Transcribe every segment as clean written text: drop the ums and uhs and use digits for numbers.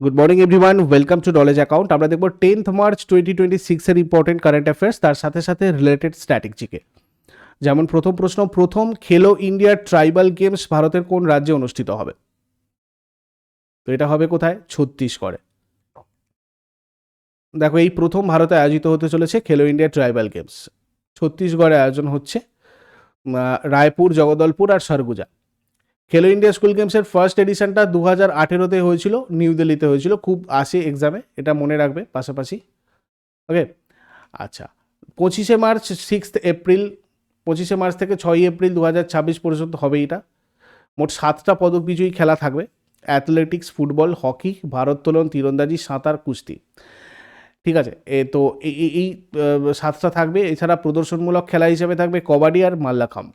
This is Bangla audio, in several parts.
Good morning everyone, welcome to knowledge account. আমরা দেখব 10th মার্চ 2026 এর ইম্পর্টেন্ট কারেন্ট অ্যাফেয়ার্স, তার সাথে সাথে রিলেটেড স্ট্র্যাটেজিকে। যেমন প্রথম প্রশ্ন, প্রথম খেলো ইন্ডিয়া ট্রাইবাল গেমস ভারতের কোন রাজ্যে অনুষ্ঠিত হবে? তো এটা হবে কোথায়? ছত্তিশগড়ে। দেখো, এই প্রথম ভারতে আয়োজিত হতে চলেছে খেলো ইন্ডিয়া ট্রাইবাল গেমস। ছত্তিশগড়ে আয়োজন হচ্ছে, রায়পুর, জগদলপুর আর সরগুজা। খেলো ইন্ডিয়া স্কুল গেমসের ফার্স্ট এডিশনটা 2018-তে হয়েছিল, নিউ দিল্লিতে হয়েছিল। খুব আসে এক্সামে, এটা মনে রাখবে পাশাপাশি। ওকে, আচ্ছা। 25 মার্চ 6 এপ্রিল, 25 মার্চ থেকে 6 এপ্রিল 2026 পর্যন্ত হবে এটা। মোট 7টা পদক বিজয়ী খেলা থাকবে: অ্যাথলেটিক্স, ফুটবল, হকি, ভারোত্তোলন, তীরন্দাজি, সাঁতার, কুস্তি। ঠিক আছে, তো এই 7টা থাকবে। এছাড়া প্রদর্শনমূলক খেলা হিসেবে থাকবে কবাডি আর মাল্লাখাম।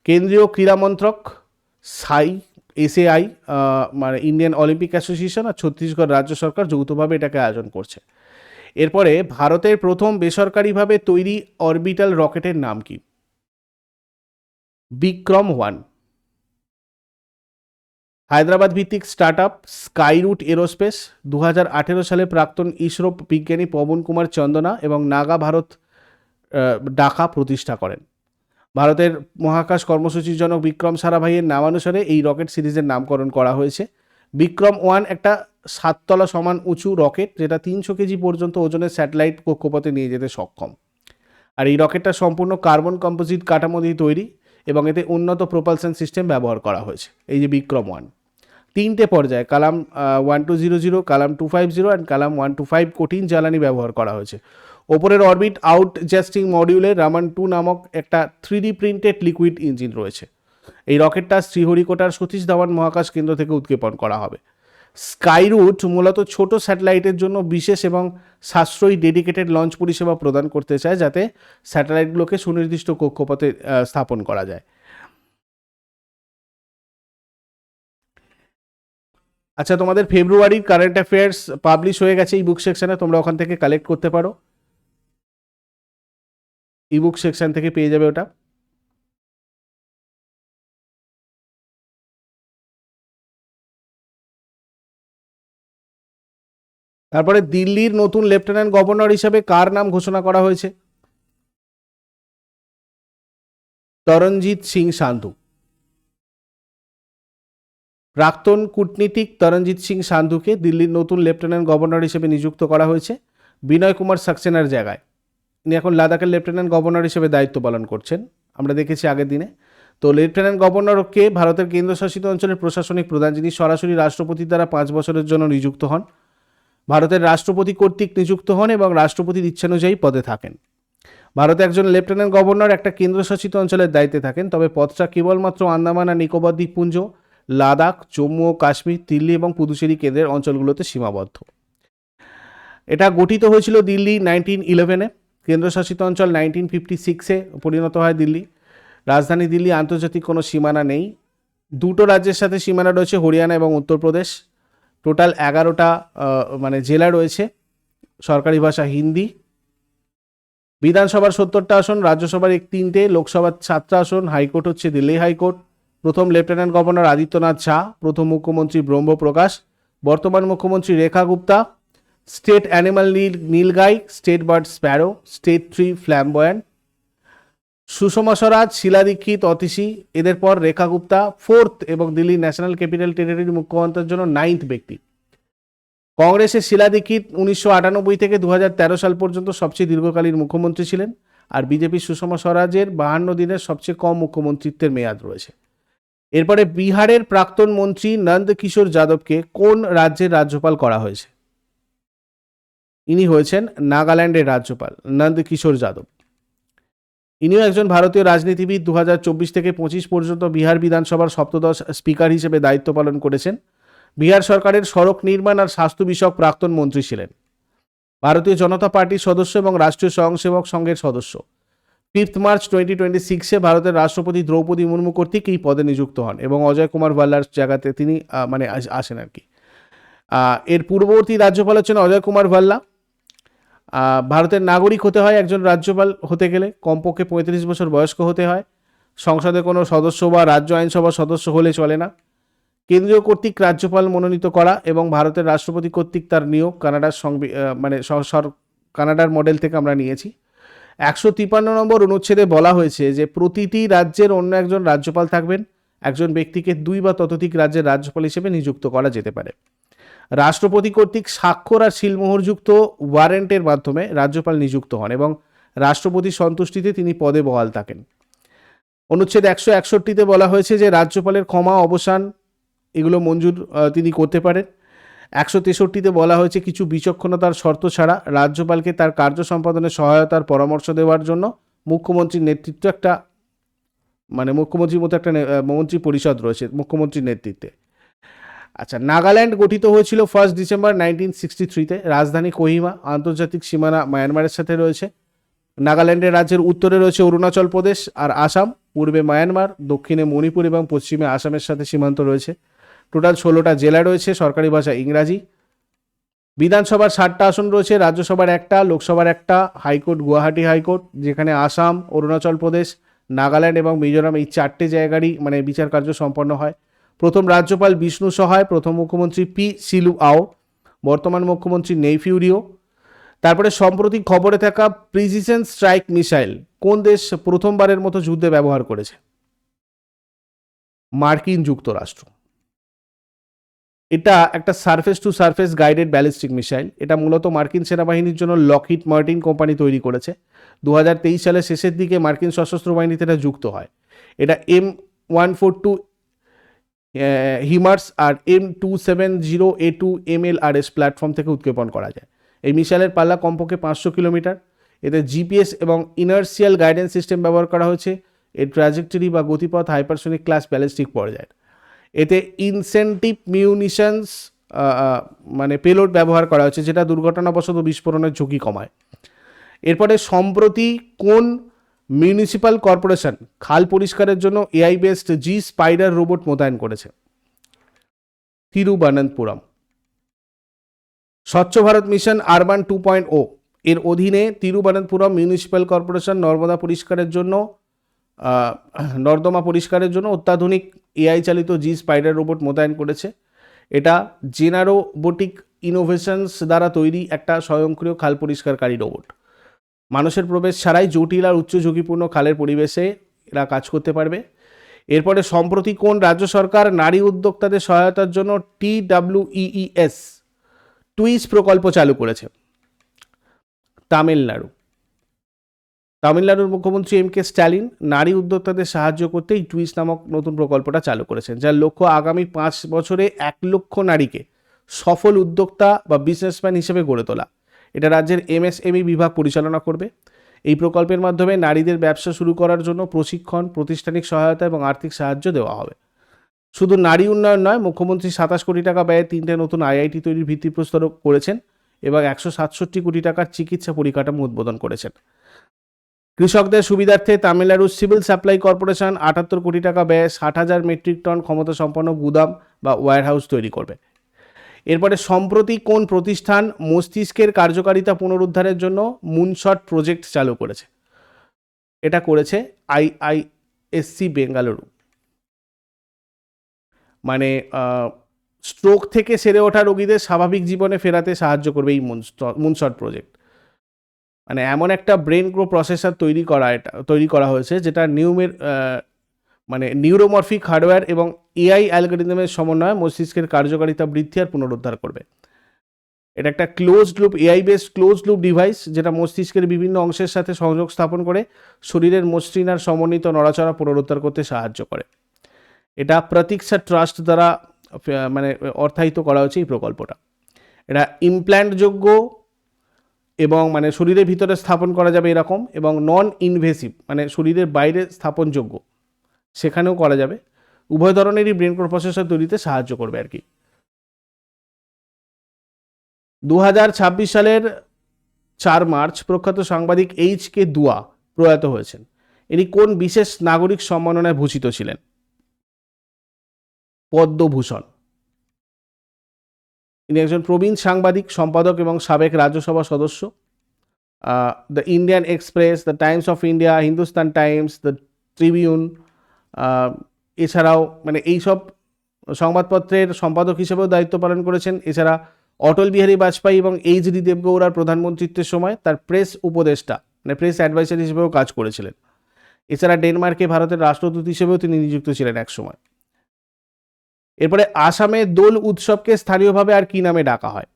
কেন্দ্রীয় ক্রীড়া মন্ত্রক, এসএআই মানে ইন্ডিয়ান অলিম্পিক অ্যাসোসিয়েশন আর ছত্তিশগড় রাজ্য সরকার যৌথভাবে এটাকে আয়োজন করছে। এরপরে ভারতের প্রথম বেসরকারিভাবে তৈরি অরবিটাল রকেটের নাম কি? বিক্রম-1। হায়দ্রাবাদ ভিত্তিক স্টার্টআপ স্কাইরুট এরোস্পেস 2018 সালে প্রাক্তন ইসরো বিজ্ঞানী পবন কুমার চন্দনা এবং নাগা ভারত ডাকা প্রতিষ্ঠা করেন। ভারতের মহাকাশ কর্মসূচির জনক বিক্রম সারাভাইয়ের নামানুসারে এই রকেট সিরিজের নামকরণ করা হয়েছে। বিক্রম-1 একটা 7 তলা সমান উঁচু রকেট, যেটা 300 কেজি পর্যন্ত ওজনের স্যাটেলাইট কক্ষপথে নিয়ে যেতে সক্ষম। আর এই রকেটটা সম্পূর্ণ কার্বন কম্পোজিট কাঠামো দিয়ে তৈরি এবং এতে উন্নত প্রোপালশন সিস্টেম ব্যবহার করা হয়েছে। এই যে বিক্রম-1, 3টে পর্যায়ে কালাম 1200, কালাম 250 অ্যান্ড কালাম 125 কঠিন জ্বালানি ব্যবহার করা হয়েছে। ওপরের অরবিট আউটজাস্টিং মডিউলে রামান-2 নামক একটা 3D প্রিন্টেড লিকুইড ইঞ্জিন রয়েছে। এই রকেটটা শ্রীহরিকোটার সতীশ ধাওয়ান মহাকাশ কেন্দ্র থেকে উৎক্ষেপণ করা হবে। স্কাইরুট মূলত ছোট স্যাটেলাইটের জন্য বিশেষ এবং সাশ্রয়ী ডেডিকেটেড লঞ্চ পরিষেবা প্রদান করতে চায়, যাতে স্যাটেলাইটগুলোকে সুনির্দিষ্ট কক্ষপথে স্থাপন করা যায়। আচ্ছা, তোমাদের ফেব্রুয়ারির কারেন্ট অ্যাফেয়ার্স পাবলিশ হয়ে গেছে এই বুক সেকশনে, তোমরা ওখান থেকে কালেক্ট করতে পারো। ই বুক সেকশন থেকে পেয়ে যাবে ওটা। তারপরে দিল্লির নতুন লেফটেন্যান্ট গভর্নর হিসেবে কার নাম ঘোষণা করা হয়েছে? তরণজিৎ সিং সান্ধু। প্রাক্তন কূটনীতিক তরণজিৎ সিং সান্ধুকে দিল্লির নতুন লেফটেন্যান্ট গভর্নর হিসেবে নিযুক্ত করা হয়েছে বিনয় কুমার সাক্সেনার জায়গায়। ইনি এখন লাদাখের লেফটেন্যান্ট গভর্নর হিসেবে দায়িত্ব পালন করছেন, আমরা দেখেছি আগের দিনে। তো লেফটেন্যান্ট গভর্নরকে ভারতের কেন্দ্রশাসিত অঞ্চলের প্রশাসনিক প্রধান, যিনি সরাসরি রাষ্ট্রপতির দ্বারা 5 বছরের জন্য নিযুক্ত হন, ভারতের রাষ্ট্রপতি কর্তৃক নিযুক্ত হন এবং রাষ্ট্রপতির ইচ্ছানুযায়ী পদে থাকেন। ভারতে একজন লেফটেন্যান্ট গভর্নর একটা কেন্দ্রশাসিত অঞ্চলের দায়িত্বে থাকেন, তবে পদটা কেবলমাত্র আন্দামান আর নিকোবর দ্বীপপুঞ্জ, লাদাখ, জম্মু ও কাশ্মীর, দিল্লি এবং পুদুচেরি কেন্দ্রের অঞ্চলগুলোতে সীমাবদ্ধ। এটা গঠিত হয়েছিল দিল্লি 1911-এ, কেন্দ্রশাসিত অঞ্চল 1956-এ পরিণত হয় দিল্লি। রাজধানী দিল্লি, আন্তর্জাতিক কোনো সীমানা নেই। 2টো রাজ্যের সাথে সীমানা রয়েছে, হরিয়ানা এবং উত্তরপ্রদেশ। টোটাল 11টা মানে জেলা রয়েছে, সরকারি ভাষা হিন্দি। বিধানসভার 70টা আসন, রাজ্যসভার 3টে, লোকসভার 7টা আসন। হাইকোর্ট হচ্ছে দিল্লি হাইকোর্ট। প্রথম লেফটেন্যান্ট গভর্নর আদিত্যনাথ ঝা, প্রথম মুখ্যমন্ত্রী ব্রহ্মপ্রকাশ, বর্তমান মুখ্যমন্ত্রী রেখা Gupta. State animal nilgai, state bird Sparrow, state tree ফ্ল্যাম্বয়ান্ট। Sushma Swaraj, Sheela দীক্ষিত, অতিশী, এদের পর রেখা গুপ্তা 4th এবং দিল্লি ন্যাশনাল ক্যাপিটাল টেরিটরির মুখ্যমন্ত্রীর জন্য 9th ব্যক্তি। কংগ্রেসের শীলা দীক্ষিত 1998 থেকে 2013 সাল পর্যন্ত সবচেয়ে দীর্ঘকালীন মুখ্যমন্ত্রী ছিলেন, আর বিজেপির সুষমা স্বরাজের 52 দিনের সবচেয়ে কম মুখ্যমন্ত্রিত্বের মেয়াদ রয়েছে। এরপরে বিহারের প্রাক্তন মন্ত্রী নন্দ কিশোর যাদবকে কোন রাজ্যের রাজ্যপাল করা হয়েছে? ইনি হয়েছেন নাগাল্যান্ডের রাজ্যপাল নন্দ কিশোর যাদব। ইনিও একজন ভারতীয় রাজনীতিবিদ। 2024 থেকে 25 পর্যন্ত বিহার বিধানসভার সপ্তদশ স্পিকার হিসেবে দায়িত্ব পালন করেছেন। বিহার সরকারের সড়ক নির্মাণ আর স্বাস্থ্য বিষয়ক প্রাক্তন মন্ত্রী ছিলেন। ভারতীয় জনতা পার্টির সদস্য এবং রাষ্ট্রীয় স্বয়ংসেবক সংঘের সদস্য। 5 মার্চ 2026-এ ভারতের রাষ্ট্রপতি দ্রৌপদী মুর্মু কর্তৃক এই পদে নিযুক্ত হন এবং অজয় কুমার ভাল্লার জায়গাতে তিনি মানে আসেন আর কি। এর পূর্ববর্তী রাজ্যপাল হচ্ছেন অজয় কুমার ভাল্লা। ভারতের নাগরিক হতে হয় একজন রাজ্যপাল হতে গেলে, কমপক্ষে 35 বছর বয়স্ক হতে হয়। সংসদে কোনো সদস্য বা রাজ্য আইনসভার সদস্য হলে চলে না। কেন্দ্রীয় কর্তৃক রাজ্যপাল মনোনীত করা এবং ভারতের রাষ্ট্রপতি কর্তৃক তার নিয়োগ কানাডার মডেল থেকে আমরা নিয়েছি। 153 নম্বর অনুচ্ছেদে বলা হয়েছে যে প্রতিটি রাজ্যের অন্য একজন রাজ্যপাল থাকবেন, একজন ব্যক্তিকে 2 বা ততোধিক রাজ্যের রাজ্যপাল হিসেবে নিযুক্ত করা যেতে পারে। রাষ্ট্রপতি কর্তৃক স্বাক্ষর আর সিলমোহরযুক্ত ওয়ারেন্টের মাধ্যমে রাজ্যপাল নিযুক্ত হন এবং রাষ্ট্রপতির সন্তুষ্টিতে তিনি পদে বহাল থাকেন। অনুচ্ছেদ 161-তে বলা হয়েছে যে রাজ্যপালের ক্ষমা, অবসান এগুলো মঞ্জুর তিনি করতে পারেন। 163-তে বলা হয়েছে কিছু বিচক্ষণতার শর্ত ছাড়া রাজ্যপালকে তার কার্য সম্পাদনে সহায়তার পরামর্শ দেওয়ার জন্য মুখ্যমন্ত্রীর নেতৃত্ব মুখ্যমন্ত্রীর মতো একটা মন্ত্রী পরিষদ রয়েছে মুখ্যমন্ত্রীর নেতৃত্বে। আচ্ছা, নাগাল্যান্ড গঠিত হয়েছিল 1 ডিসেম্বর 1963-তে। রাজধানী কোহিমা। আন্তর্জাতিক সীমানা মায়ানমারের সাথে রয়েছে। নাগাল্যান্ডের রাজ্যের উত্তরে রয়েছে অরুণাচল প্রদেশ আর আসাম, পূর্বে মায়ানমার, দক্ষিণে মণিপুর এবং পশ্চিমে আসামের সাথে সীমান্ত রয়েছে। টোটাল 16টা জেলা রয়েছে, সরকারি ভাষা ইংরাজি। বিধানসভার 60টা আসন রয়েছে, রাজ্যসভার 1টা, লোকসভার 1টা, হাইকোর্ট গুয়াহাটি হাইকোর্ট, যেখানে আসাম, অরুণাচল প্রদেশ, নাগাল্যান্ড এবং মিজোরাম এই 4টে জায়গারই বিচার কার্য সম্পন্ন হয়। প্রথম রাজ্যপাল বিষ্ণু সহায়, প্রথম মুখ্যমন্ত্রী পি সিলু আও, বর্তমান মুখ্যমন্ত্রী নেইফিউ রিও। তারপরে সম্প্রতি খবরে থাকা প্রিসিশন স্ট্রাইক মিসাইল কোন দেশ প্রথমবারের মতো যুদ্ধে ব্যবহার করেছে? মার্কিন যুক্তরাষ্ট্র। এটা একটা surface two surface guided ballistic missile. এটা মূলত মার্কিন সেনাবাহিনীর জন্য লকহিড মার্টিন কোম্পানি তৈরি করেছে। 2023 সালের শেষের দিকে মার্কিন সশস্ত্র বাহিনীতে এটা যুক্ত হয়। এটা M142 হিমার্স আর M270A2 MLRS প্ল্যাটফর্ম থেকে উৎক্ষেপণ করা যায়। এই মিসাইলের পাল্লা কমপক্ষে 500 কিলোমিটার। এতে জিপিএস এবং ইনার্সিয়াল গাইডেন্স সিস্টেম ব্যবহার করা হয়েছে। এর ট্র্যাজেক্টরি বা গতিপথ হাইপারসোনিক ক্লাস ব্যালিস্টিক পর্যায়ের। এতে ইনসেন্টিভ মিউনিশনস পেলোড ব্যবহার করা হয়েছে, যেটা দুর্ঘটনাবশত বিস্ফোরণের ঝুঁকি কমায়। এরপরে সম্প্রতি কোন মিউনিসিপ্যাল কর্পোরেশন খাল পরিষ্কারের জন্য এআই বেসড জি স্পাইডার রোবট মোতায়েন করেছে? তিরুবনন্তপুরম। স্বচ্ছ ভারত মিশন আরবান 2.0 এর অধীনে তিরুবনন্তপুরম মিউনিসিপ্যাল কর্পোরেশন নর্দমা পরিষ্কারের জন্য অত্যাধুনিক এআই চালিত জি স্পাইডার রোবট মোতায়েন করেছে। এটা জেনারোবোটিক ইনোভেশনস দ্বারা তৈরি একটা স্বয়ংক্রিয় খাল পরিষ্কারকারী রোবট। মানুষের প্রবেশ ছাড়াই জটিল আর উচ্চ ঝুঁকিপূর্ণ খালের পরিবেশে এরা কাজ করতে পারবে। এরপরে সম্প্রতি কোন রাজ্য সরকার নারী উদ্যোক্তাদের সহায়তার জন্য TWEES টুইস প্রকল্প চালু করেছে? তামিলনাড়ু। তামিলনাড়ুর মুখ্যমন্ত্রী M.K. স্ট্যালিন নারী উদ্যোক্তাদের সাহায্য করতে এই টুইস নামক নতুন প্রকল্পটা চালু করেছেন, যার লক্ষ্য আগামী 5 বছরে 1 লক্ষ নারীকে সফল উদ্যোক্তা বা বিজনেসম্যান হিসেবে গড়ে তোলা। এটা রাজ্যের MSME বিভাগ পরিচালনা করবে। এই প্রকল্পের মাধ্যমে নারীদের ব্যবসা শুরু করার জন্য প্রশিক্ষণ, প্রাতিষ্ঠানিক সহায়তা এবং আর্থিক সাহায্য দেওয়া হবে। শুধু নারী উন্নয়ন নয়, মুখ্যমন্ত্রী 27 কোটি টাকা ব্যয়ে 3টে নতুন IIT তৈরির ভিত্তিপ্রস্তর করেছেন এবং 167 কোটি টাকার চিকিৎসা পরিকাঠামো উদ্বোধন করেছেন। কৃষকদের সুবিধার্থে তামিলনাড়ু সিভিল সাপ্লাই কর্পোরেশন 78 কোটি টাকা ব্যয়ে 60,000 মেট্রিক টন ক্ষমতা সম্পন্ন গুদাম বা ওয়্যারহাউস তৈরি করবে। এরপরে সম্প্রতি কোন প্রতিষ্ঠান মস্তিষ্কের কার্যকারিতা পুনরুদ্ধারের জন্য মুনশট প্রজেক্ট চালু করেছে? এটা করেছে IISc বেঙ্গালুরু। স্ট্রোক থেকে সেরে ওঠা রোগীদের স্বাভাবিক জীবনে ফেরাতে সাহায্য করবে এই মুনশট প্রজেক্ট। এমন একটা ব্রেন গ্রো প্রসেসর তৈরি করা হয়েছে যেটা নিউরোমরফিক হার্ডওয়্যার এবং AI অ্যালগোরিদমের সমন্বয়ে মস্তিষ্কের কার্যকারিতা বৃদ্ধি আর পুনরুদ্ধার করবে। এটা একটা closed loop AI based closed loop device, যেটা মস্তিষ্কের বিভিন্ন অংশের সাথে সংযোগ স্থাপন করে শরীরের মসৃণ আর সমন্বিত নড়াচড়া পুনরুদ্ধার করতে সাহায্য করে। এটা প্রতীক্ষা ট্রাস্ট দ্বারা অর্থায়িত করা হয়েছে এই প্রকল্পটা। এটা ইমপ্ল্যান্টযোগ্য এবং শরীরের ভিতরে স্থাপন করা যাবে এরকম, এবং নন ইনভেসিভ শরীরের বাইরে স্থাপনযোগ্য সেখানেও করা যাবে। উভয় ধরনেরই ব্রেন গ্রোথ প্রসেসর তৈরিতে সাহায্য করবে আর কি। 2026 সালের 4 মার্চ প্রখ্যাত সাংবাদিক HK দুয়া প্রয়াত হয়েছেন। ইনি কোন বিশেষ নাগরিক সম্মাননায় ভূষিত ছিলেন? পদ্মভূষণ। ইনি একজন প্রবীণ সাংবাদিক, সম্পাদক এবং সাবেক রাজ্যসভা সদস্য। The Indian express, the Times of India, Hindustan Times, the Tribune, এছাড়াও এইসব সংবাদপত্রের সম্পাদক হিসেবেও দায়িত্ব পালন করেছেন। এছাড়া অটল বিহারী বাজপেয়ী এবং এইচ.ডি. দেবগৌড়ার প্রধানমন্ত্রীত্বের সময় তার প্রেস উপদেষ্টা মানে প্রেস অ্যাডভাইসার হিসেবেও কাজ করেছিলেন। এছাড়া ডেনমার্কে ভারতের রাষ্ট্রদূত হিসেবেও তিনি নিযুক্ত ছিলেন এক সময়। এরপরে আসামে দোল উৎসবকে স্থানীয়ভাবে আর কি নামে ডাকা হয়?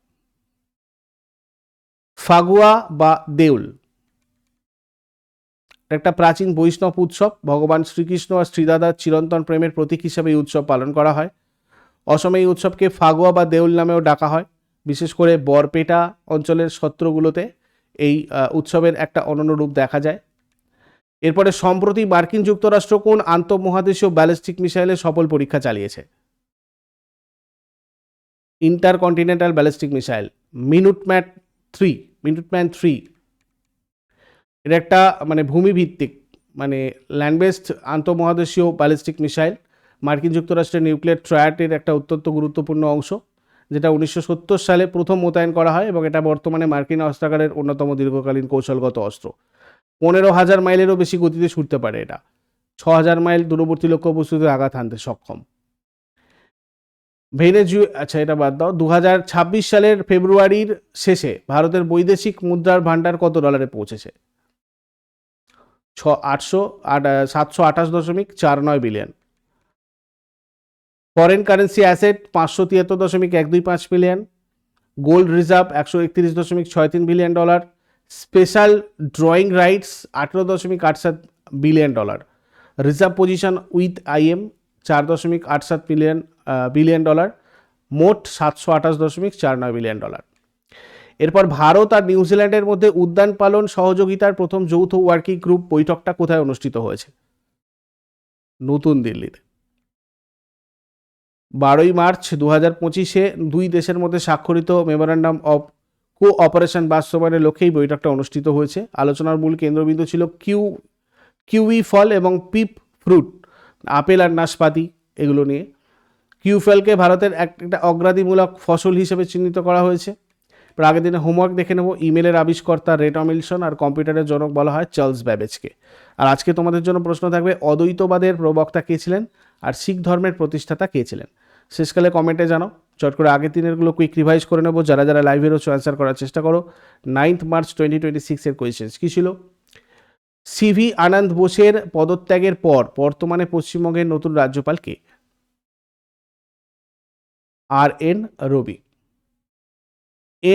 ফাগুয়া বা দেউল। একটা প্রাচীন বৈষ্ণব উৎসব। ভগবান শ্রীকৃষ্ণ আর শ্রীদাদার চিরন্তন প্রেমের প্রতীক হিসেবে এই উৎসব পালন করা হয়। অসমে এই উৎসবকে ফাগুয়া বা দেউল নামেও ডাকা হয়। বিশেষ করে বরপেটা অঞ্চলের সত্রগুলোতে এই উৎসবের একটা অনন্য রূপ দেখা যায়। এরপরে সম্প্রতি মার্কিন যুক্তরাষ্ট্র কোন আন্তঃমহাদেশীয় ব্যালিস্টিক মিসাইলের সফল পরীক্ষা চালিয়েছে? Intercontinental ballistic missile Minuteman 3। এটা একটা মানে ভূমিভিত্তিক মানে ল্যান্ড বেসড আন্তঃমহাদেশীয় ব্যালিস্টিক মিসাইল। মার্কিন যুক্তরাষ্ট্রের নিউক্লিয়ার ট্রায়াডের একটা অত্যন্ত গুরুত্বপূর্ণ অংশ, যেটা 1970 সালে প্রথম মোতায়েন করা হয় এবং এটা বর্তমানে মার্কিন অস্ত্রাগারের অন্যতম দীর্ঘকালীন কৌশলগত অস্ত্র। 15,000 মাইলেরও বেশি গতিতে ছুটতে পারে এটা। 6,000 মাইল দূরবর্তী লক্ষ্যবস্তুতে আঘাত হানতে সক্ষম। আচ্ছা এটা বাদ দাও। 2026 সালের ফেব্রুয়ারির শেষে ভারতের বৈদেশিক মুদ্রার ভান্ডার কত ডলারে পৌঁছেছে? 728.49 billion. Foreign currency asset 573.125 million. Gold reserve 131.63 billion dollar. Special drawing rights 18.87 billion dollar. Reserve position with IM 4.87 billion dollar. মোট 728.49 বিলিয়ন ডলার। এরপর ভারত আর নিউজিল্যান্ডের মধ্যে উদ্যান পালন সহযোগিতার প্রথম যৌথ ওয়ার্কিং গ্রুপ বৈঠকটা কোথায় অনুষ্ঠিত হয়েছে? নতুন দিল্লিতে। 12 মার্চ 2025-এ দুই দেশের মধ্যে স্বাক্ষরিত মেমোরান্ডাম অফ কোঅপারেশন বাস্তবায়নের লক্ষ্যেই বৈঠকটা অনুষ্ঠিত হয়েছে। আলোচনার মূল কেন্দ্রবিন্দু ছিল কিউই ফল এবং পিপ ফ্রুট, আপেল আর নাশপাতি এগুলো নিয়ে। কিউ ফলকে ভারতের একটা অগ্রাধিমূলক ফসল হিসেবে চিহ্নিত করা হয়েছে। আগের দিনে হোমওয়ার্ক দেখে নেব। ইমেলের আবিষ্কর্তা রে টমিলসন আর কম্পিউটারের জনক বলা হয় চার্লস ব্যাবেজকে। আর আজকে তোমাদের জন্য প্রশ্ন থাকবে অদ্বৈতবাদের প্রবক্তা কে ছিলেন আর শিখ ধর্মের প্রতিষ্ঠাতা কে ছিলেন? শেষকালে কমেন্টে জানাও। চট করে আগের দিনেরগুলো কুইক রিভাইজ করে নেব। যারা যারা লাইভে রয়েছে অ্যান্সার করার চেষ্টা করো। 9 মার্চ 2026-এর কোয়েশ্চেন্স কী ছিল? সিভি আনন্দ বোসের পদত্যাগের পর বর্তমানে পশ্চিমবঙ্গের নতুন রাজ্যপাল কে? RN রবি।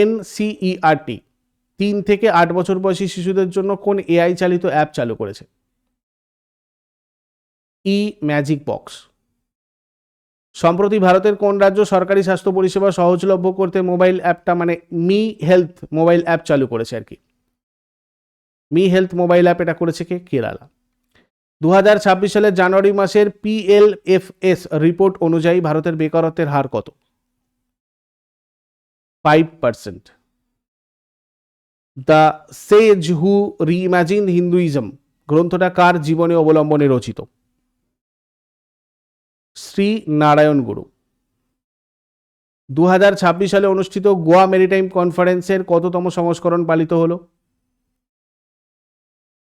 NCERT 3 থেকে 8 বছর বয়সী শিশুদের জন্য কোন এআই চালিত অ্যাপ চালু করেছে? Magic box. সম্প্রতি ভারতের কোন রাজ্য সরকারি স্বাস্থ্য পরিষেবা সহজলভ্য করতে মোবাইল অ্যাপটা মানে মি হেলথ মোবাইল অ্যাপ চালু করেছে আর কি? মি হেলথ মোবাইল অ্যাপ এটা করেছে কে? কেরালা। 2026 সালের জানুয়ারি মাসের PLFS রিপোর্ট অনুযায়ী ভারতের বেকারত্বের হার কত? 5%। দ্য সেজ হু রিইমাজিনড হিন্দুইজম গ্রন্থটা কার জীবনী অবলম্বনে রচিত? শ্রী নারায়ণ গুরু। 2026 সালে অনুষ্ঠিত গোয়া মেরিটাইম কনফারেন্সের কততম সংস্করণ পালিত হলো?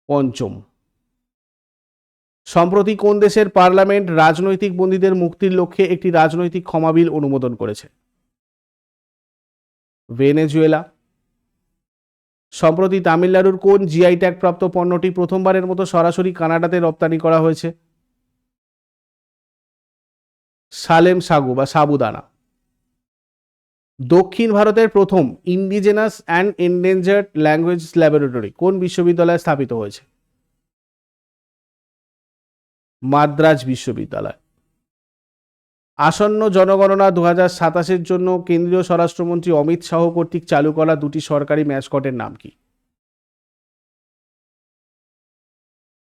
5ম। সম্প্রতি কোন দেশের পার্লামেন্ট রাজনৈতিক বন্দীদের মুক্তির লক্ষ্যে একটি রাজনৈতিক ক্ষমা বিল অনুমোদন করেছে? ভেনেজুয়েলা। সম্প্রতি তামিলনাড়ুর কোন জিআই ট্যাগ প্রাপ্ত পণ্যটি প্রথমবারের মতো সরাসরি কানাডাতে রপ্তানি করা হয়েছে? সালেম সাগু বা সাবুদানা। দক্ষিণ ভারতের প্রথম indigenous and endangered language laboratory কোন বিশ্ববিদ্যালয়ে স্থাপিত হয়েছে? মাদ্রাজ বিশ্ববিদ্যালয়। আসন্ন জনগণনা 2027-এর জন্য কেন্দ্রীয় স্বরাষ্ট্রমন্ত্রী অমিত শাহ কর্তৃক চালু করা দুটি সরকারি ম্যাসকটের নাম কি?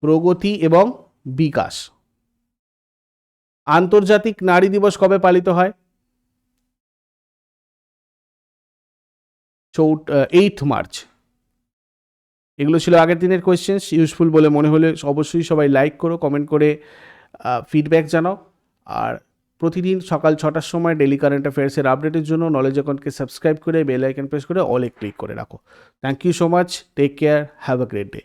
প্রগতি এবং বিকাশ। আন্তর্জাতিক নারী দিবস কবে পালিত হয়? 8 মার্চ। এগুলো ছিল আগের দিনের কোয়েশ্চেন্স। ইউজফুল বলে মনে হলে অবশ্যই সবাই লাইক করো, কমেন্ট করে ফিডব্যাক জানাও। আর প্রতিদিন সকাল 6টার সময় ডেলি কারেন্ট অ্যাফেয়ার্সের আপডেটের জন্য নলেজ অ্যাকাউন্টকে সাবস্ক্রাইব করে বেল আইকন প্রেস করে অলে ক্লিক করে রাখো। Thank you so much. Take care. Have a great day.